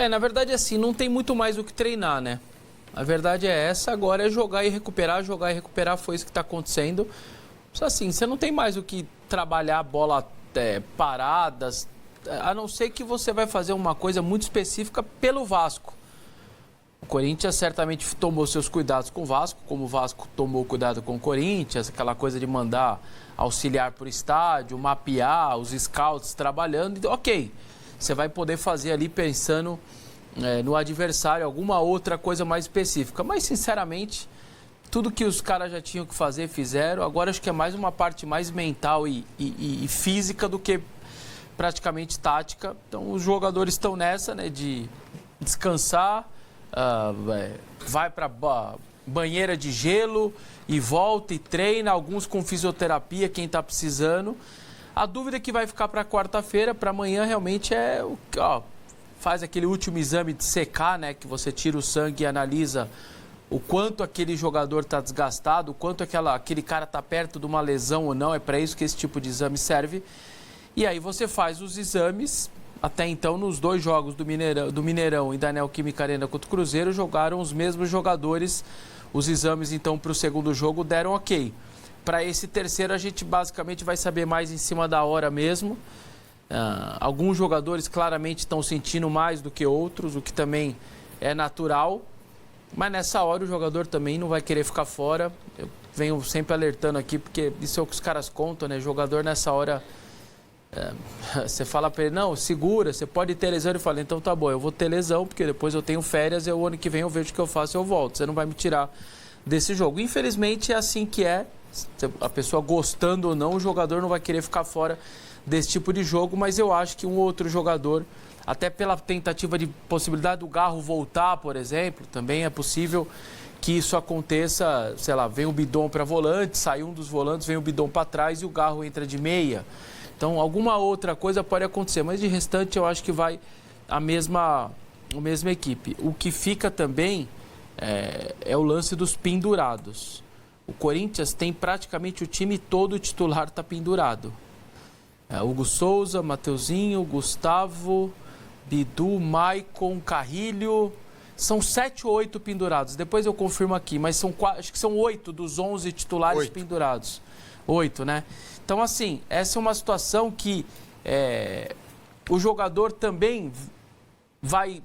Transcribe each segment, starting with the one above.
Na verdade, assim, não tem muito mais o que treinar, né? A verdade é essa, agora é jogar e recuperar, foi isso que está acontecendo. Só assim, você não tem mais o que trabalhar bola paradas, a não ser que você vai fazer uma coisa muito específica pelo Vasco. O Corinthians certamente tomou seus cuidados com o Vasco, como o Vasco tomou cuidado com o Corinthians, aquela coisa de mandar auxiliar para o estádio, mapear os scouts trabalhando. Então, ok, você vai poder fazer ali pensando no adversário alguma outra coisa mais específica. Mas, sinceramente, tudo que os caras já tinham que fazer, fizeram. Agora acho que é mais uma parte mais mental e física do que praticamente tática. Então, os jogadores estão nessa, né, de descansar, vai para banheira de gelo e volta e treina, alguns com fisioterapia, quem está precisando. A dúvida que vai ficar para quarta-feira, para amanhã, realmente é faz aquele último exame de secar, né, que você tira o sangue e analisa o quanto aquele jogador está desgastado, o quanto aquele cara está perto de uma lesão ou não. É para isso que esse tipo de exame serve. E aí você faz os exames. Até então, nos 2 jogos do Mineirão e da Neoquímica Arena contra o Cruzeiro, jogaram os mesmos jogadores. Os exames, então, para o segundo jogo deram ok. Para esse terceiro, a gente basicamente vai saber mais em cima da hora mesmo. Alguns jogadores claramente estão sentindo mais do que outros, o que também é natural. Mas nessa hora o jogador também não vai querer ficar fora. Eu venho sempre alertando aqui, porque isso é o que os caras contam, né? Jogador nessa hora... você fala para ele, não, segura, você pode ter lesão. Ele fala, então tá bom, eu vou ter lesão, porque depois eu tenho férias, o ano que vem eu vejo o que eu faço e eu volto. Você não vai me tirar desse jogo. Infelizmente é assim que é. A pessoa gostando ou não, o jogador não vai querer ficar fora desse tipo de jogo, mas eu acho que um outro jogador, até pela tentativa de possibilidade do Garro voltar, por exemplo, também é possível que isso aconteça. Sei lá, vem o Bidon para volante, sai um dos volantes, vem o Bidon para trás e o Garro entra de meia. Então, alguma outra coisa pode acontecer, mas de restante eu acho que vai a mesma equipe. O que fica também é o lance dos pendurados. O Corinthians tem praticamente o time todo titular está pendurado. Hugo Souza, Mateuzinho, Gustavo, Bidu, Maicon, Carrilho. São 7 ou 8 pendurados. Depois eu confirmo aqui, mas acho que são 8 dos 11 titulares pendurados. 8, né? Então, assim, essa é uma situação que o jogador também vai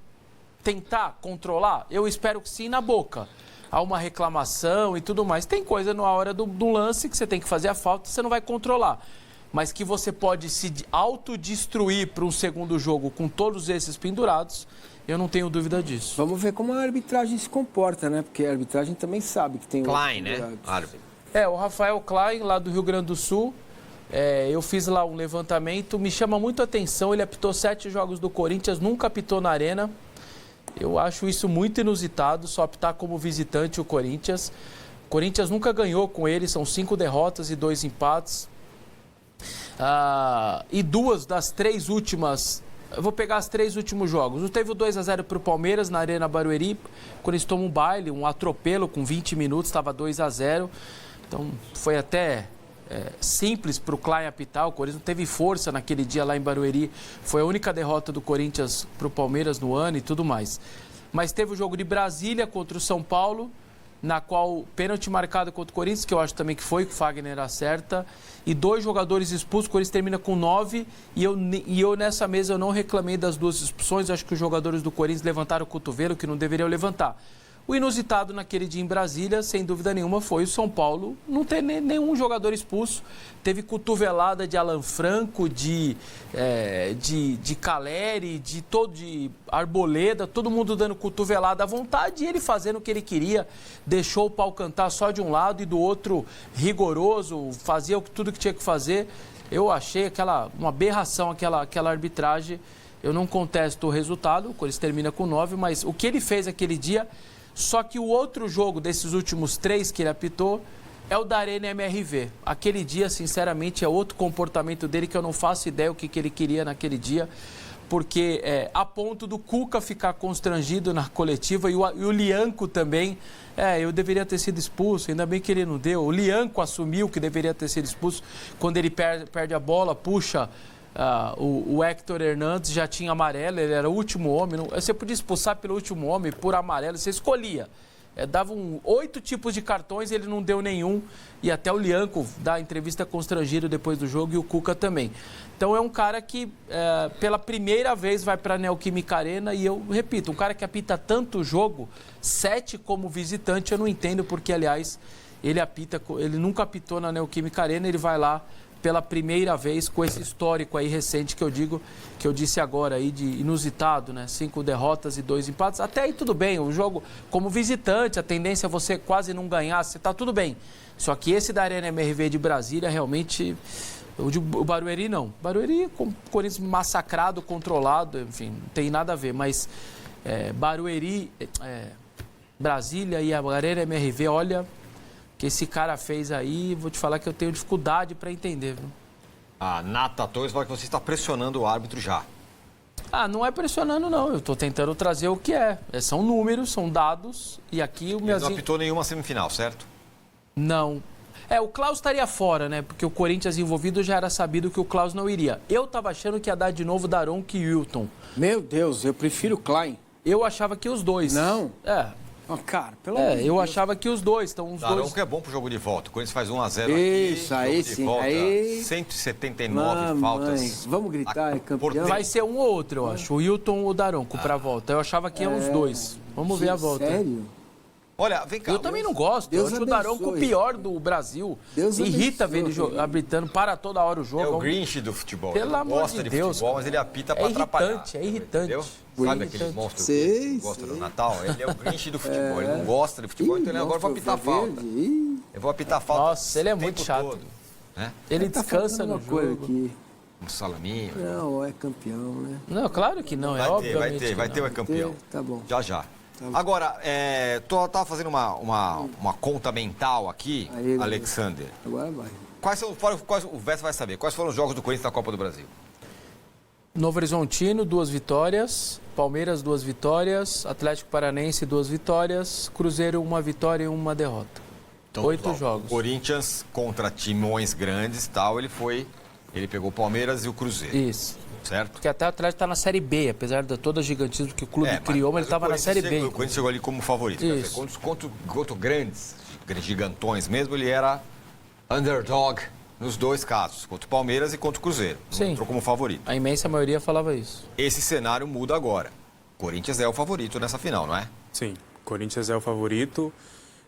tentar controlar. Eu espero que sim, na boca. Há uma reclamação e tudo mais. Tem coisa na hora do lance que você tem que fazer a falta, você não vai controlar. Mas que você pode se autodestruir para um segundo jogo com todos esses pendurados, eu não tenho dúvida disso. Vamos ver como a arbitragem se comporta, né? Porque a arbitragem também sabe que tem... Klein, né? Árbitro. O Rafael Klein, lá do Rio Grande do Sul. Eu fiz lá um levantamento, me chama muito a atenção, ele apitou 7 jogos do Corinthians, nunca apitou na Arena. Eu acho isso muito inusitado, só apitar como visitante o Corinthians. O Corinthians nunca ganhou com ele, são 5 derrotas e 2 empates. E 2 das 3 últimas... Eu vou pegar os 3 últimos jogos. Teve o 2-0 para o Palmeiras na Arena Barueri, quando eles tomam um baile, um atropelo com 20 minutos, estava 2-0. Então foi até simples para o Klein apitar. O Corinthians não teve força naquele dia lá em Barueri. Foi a única derrota do Corinthians para o Palmeiras no ano e tudo mais. Mas teve o jogo de Brasília contra o São Paulo, na qual pênalti marcado contra o Corinthians, que eu acho também que foi, que o Fagner acerta, e 2 jogadores expulsos. O Corinthians termina com 9, e eu nessa mesa eu não reclamei das 2 expulsões. Acho que os jogadores do Corinthians levantaram o cotovelo, que não deveriam levantar. O inusitado naquele dia em Brasília, sem dúvida nenhuma, foi o São Paulo não ter nenhum jogador expulso. Teve cotovelada de Alan Franco, de Caleri, de Arboleda, todo mundo dando cotovelada à vontade e ele fazendo o que ele queria. Deixou o pau cantar só de um lado e do outro rigoroso, fazia tudo que tinha que fazer. Eu achei uma aberração aquela arbitragem. Eu não contesto o resultado, o Corinthians termina com 9, mas o que ele fez aquele dia... Só que o outro jogo desses últimos 3 que ele apitou é o da Arena MRV. Aquele dia, sinceramente, é outro comportamento dele que eu não faço ideia o que ele queria naquele dia, porque a ponto do Cuca ficar constrangido na coletiva e o Lianco também. Eu deveria ter sido expulso, ainda bem que ele não deu. O Lianco assumiu que deveria ter sido expulso quando ele perde a bola, puxa O Héctor Hernandes já tinha amarelo, ele era o último homem. Você podia expulsar pelo último homem, por amarelo, você escolhia. Davam 8 tipos de cartões, ele não deu nenhum. E até o Lianco dá entrevista constrangido depois do jogo e o Cuca também. Então é um cara que pela primeira vez vai para a Neoquímica Arena e eu repito, um cara que apita tanto jogo, 7 como visitante, eu não entendo porque, aliás, ele nunca apitou na Neoquímica Arena, ele vai lá pela primeira vez com esse histórico aí recente que eu disse agora aí de inusitado, né? 5 derrotas e 2 empates. Até aí tudo bem, o jogo como visitante, a tendência é você quase não ganhar, você tá tudo bem. Só que esse da Arena MRV de Brasília realmente, o Barueri não. Barueri com o Corinthians massacrado, controlado, enfim, não tem nada a ver, mas Barueri, Brasília e a Arena MRV, olha, que esse cara fez aí, vou te falar que eu tenho dificuldade para entender, viu? A Nata Torres fala que você está pressionando o árbitro já. Não é pressionando, não. Eu estou tentando trazer o que é. São números, são dados, e aqui o Ele não apitou nenhuma semifinal, certo? Não. O Klaus estaria fora, né? Porque o Corinthians envolvido já era sabido que o Klaus não iria. Eu estava achando que ia dar de novo Daronco e Wilton. Meu Deus, eu prefiro o Klein. Eu achava que os dois. Não? Cara, pelo amor de Deus. Eu achava que os dois. Então, os Daronco dois... é bom pro jogo de volta. O Corinthians faz 1-0 aqui. Isso, aí sim. Volta, aí... 179 faltas. Vamos gritar, é campeão. Vai ser um ou outro, eu acho. O Wilton ou o Daronco pra volta. Eu achava que iam os dois. Vamos ver a volta. Sério? Olha, vem cá. Eu também não gosto. Eu acho o Daronco o pior do Brasil. Deus irrita ver abençoe, ele habilitando para toda hora o jogo. É o Grinch do futebol. Pelo ele amor gosta de de Deus, futebol, mas ele apita para atrapalhar. É irritante. Entendeu? Sabe aquele monstro Sei, que gosta do Natal? Ele é o Grinch do futebol. Ele não gosta de futebol, então ele agora vai apitar falta. Eu vou apitar falta. Nossa, ele é muito chato. Todo, né? Ele descansa no jogo. Aqui. Um salaminho. Não, é campeão, né? Não, claro que não. Vai ter o campeão. Tá bom. Já. Agora, tava fazendo uma conta mental aqui, Aí, Alexander. Agora vai. O Vesta vai saber. Quais foram os jogos do Corinthians na Copa do Brasil? Novo Horizontino, 2 vitórias. Palmeiras, 2 vitórias. Atlético Paranense, 2 vitórias. Cruzeiro, 1 vitória e 1 derrota. Então, 8 jogos. O Corinthians contra timões grandes e tal, ele pegou o Palmeiras e o Cruzeiro. Isso. Certo? Porque até o Atlético está na Série B, apesar de todo o gigantismo que o clube criou, mas ele estava na Série B. O Corinthians chegou ali como favorito. Contra grandes, gigantões mesmo, ele era underdog nos dois casos, contra o Palmeiras e contra o Cruzeiro. Sim. Entrou como favorito. A imensa maioria falava isso. Esse cenário muda agora. O Corinthians é o favorito nessa final, não é? Sim, o Corinthians é o favorito.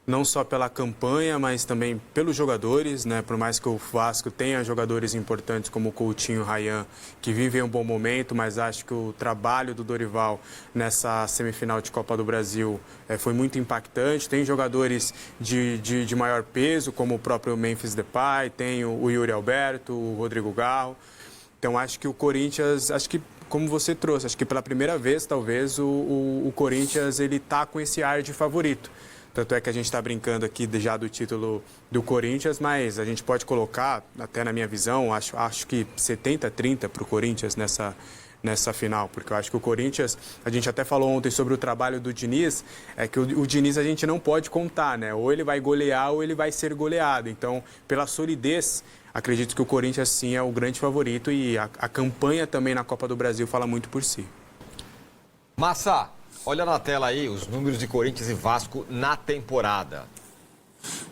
Não só pela campanha, mas também pelos jogadores, né? Por mais que o Vasco tenha jogadores importantes como o Coutinho e o Ryan, que vivem um bom momento, mas acho que o trabalho do Dorival nessa semifinal de Copa do Brasil foi muito impactante. Tem jogadores de maior peso, como o próprio Memphis Depay, tem o Yuri Alberto, o Rodrigo Garro. Então acho que o Corinthians, como você trouxe, acho que pela primeira vez, talvez, o Corinthians ele tá com esse ar de favorito. Tanto é que a gente está brincando aqui já do título do Corinthians, mas a gente pode colocar, até na minha visão, acho que 70-30 para o Corinthians nessa final, porque eu acho que o Corinthians, a gente até falou ontem sobre o trabalho do Diniz, é que o Diniz a gente não pode contar, né? Ou ele vai golear ou ele vai ser goleado. Então, pela solidez, acredito que o Corinthians sim é o grande favorito e a campanha também na Copa do Brasil fala muito por si. Massa! Olha na tela aí os números de Corinthians e Vasco na temporada.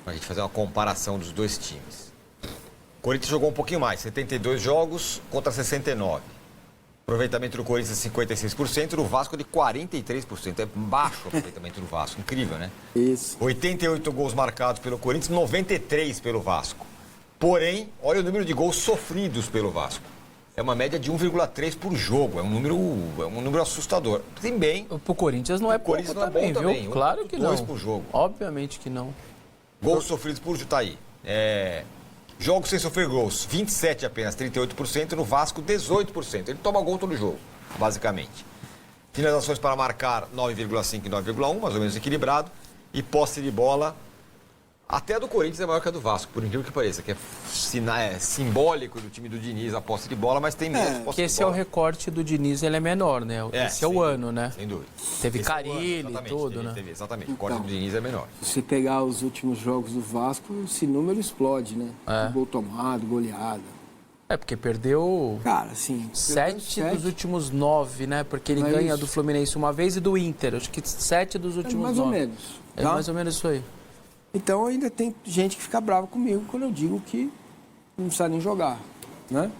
Pra gente fazer uma comparação dos dois times. O Corinthians jogou um pouquinho mais, 72 jogos contra 69. Aproveitamento do Corinthians 56%, do Vasco de 43%. É baixo o aproveitamento do Vasco, incrível, né? Isso. 88 gols marcados pelo Corinthians, 93 pelo Vasco. Porém, olha o número de gols sofridos pelo Vasco. É uma média de 1,3 por jogo. É um número assustador. Tem bem. Pro Corinthians não é pouco também, viu? Claro que não. 2 por jogo. Obviamente que não. Gols sofridos por Jutaí. Jogos sem sofrer gols, 27 apenas, 38%. No Vasco, 18%. Ele toma gol todo jogo, basicamente. Finalizações para marcar, 9,5 e 9,1, mais ou menos equilibrado. E posse de bola, até a do Corinthians é maior que a do Vasco, por incrível que pareça, que é simbólico do time do Diniz a posse de bola, mas tem menos posse de bola. Que esse é o recorte do Diniz, ele é menor, né? Esse é o ano, né? Sem dúvida. Teve Carille e tudo, né? Exatamente, o corte do Diniz é menor. Se você pegar os últimos jogos do Vasco, esse número explode, né? Gol tomado, goleada. É, porque perdeu Cara, assim... 7 dos últimos 9, né? Porque ele ganha isso. do Fluminense uma vez e do Inter. Acho que 7 dos últimos 9. Mais ou menos. É Tá? mais ou menos isso aí. Então ainda tem gente que fica brava comigo quando eu digo que não precisa nem jogar, né?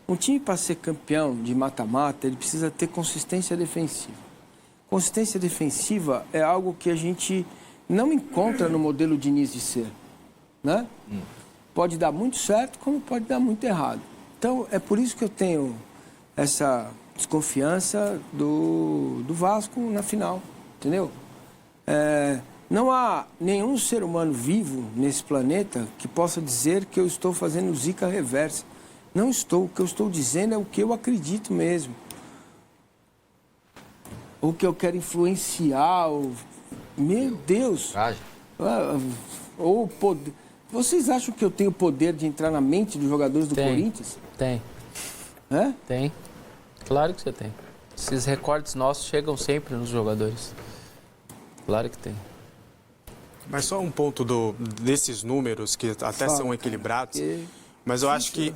Um time para ser campeão de mata-mata, ele precisa ter consistência defensiva. Consistência defensiva é algo que a gente não encontra no modelo Diniz de ser, né? Pode dar muito certo, como pode dar muito errado. Então, é por isso que eu tenho essa desconfiança do Vasco na final, entendeu? Não há nenhum ser humano vivo nesse planeta que possa dizer que eu estou fazendo zica reversa. Não estou. O que eu estou dizendo é o que eu acredito mesmo. O que eu quero influenciar. Meu Deus! Ou poder. Vocês acham que eu tenho poder de entrar na mente dos jogadores do Corinthians? Tem. É? Tem. Claro que você tem. Esses recortes nossos chegam sempre nos jogadores. Claro que tem. Mas só um ponto desses números que até são equilibrados. Mas eu acho que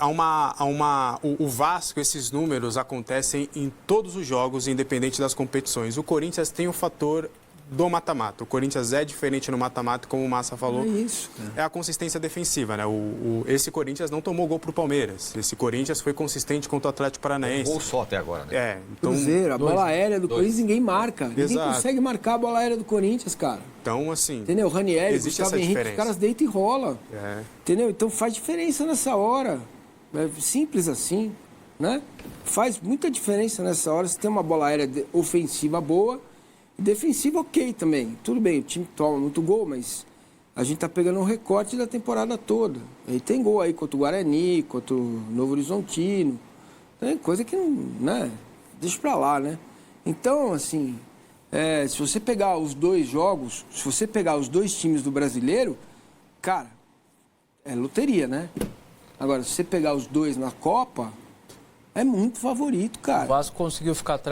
o Vasco, esses números acontecem em todos os jogos, independente das competições. O Corinthians tem o fator do mata-mata. O Corinthians é diferente no mata-mata, como o Massa falou. É isso, cara. É a consistência defensiva, né? Esse Corinthians não tomou gol pro Palmeiras. Esse Corinthians foi consistente contra o Atlético Paranaense. Um gol só até agora, né? Então, Cruzeiro, a bola aérea do Corinthians ninguém marca. Ninguém Exato. consegue marcar a bola aérea do Corinthians, cara. Então, assim... Entendeu? Ranieri, existe Gustavo essa Henrique, diferença. os caras deitam e rolam. É. Entendeu? Então faz diferença nessa hora. É simples assim, né? Faz muita diferença nessa hora. Se tem uma bola aérea ofensiva boa e defensiva ok também. Tudo bem, o time toma muito gol, mas a gente tá pegando um recorte da temporada toda. Aí tem gol aí contra o Guarani, contra o Novo Horizontino. Tem coisa que não, né? Deixa pra lá, né? Então, assim, se você pegar os dois jogos, se você pegar os dois times do Brasileiro, cara, é loteria, né? Agora, se você pegar os dois na Copa, é muito favorito, cara. O Vasco conseguiu ficar atrás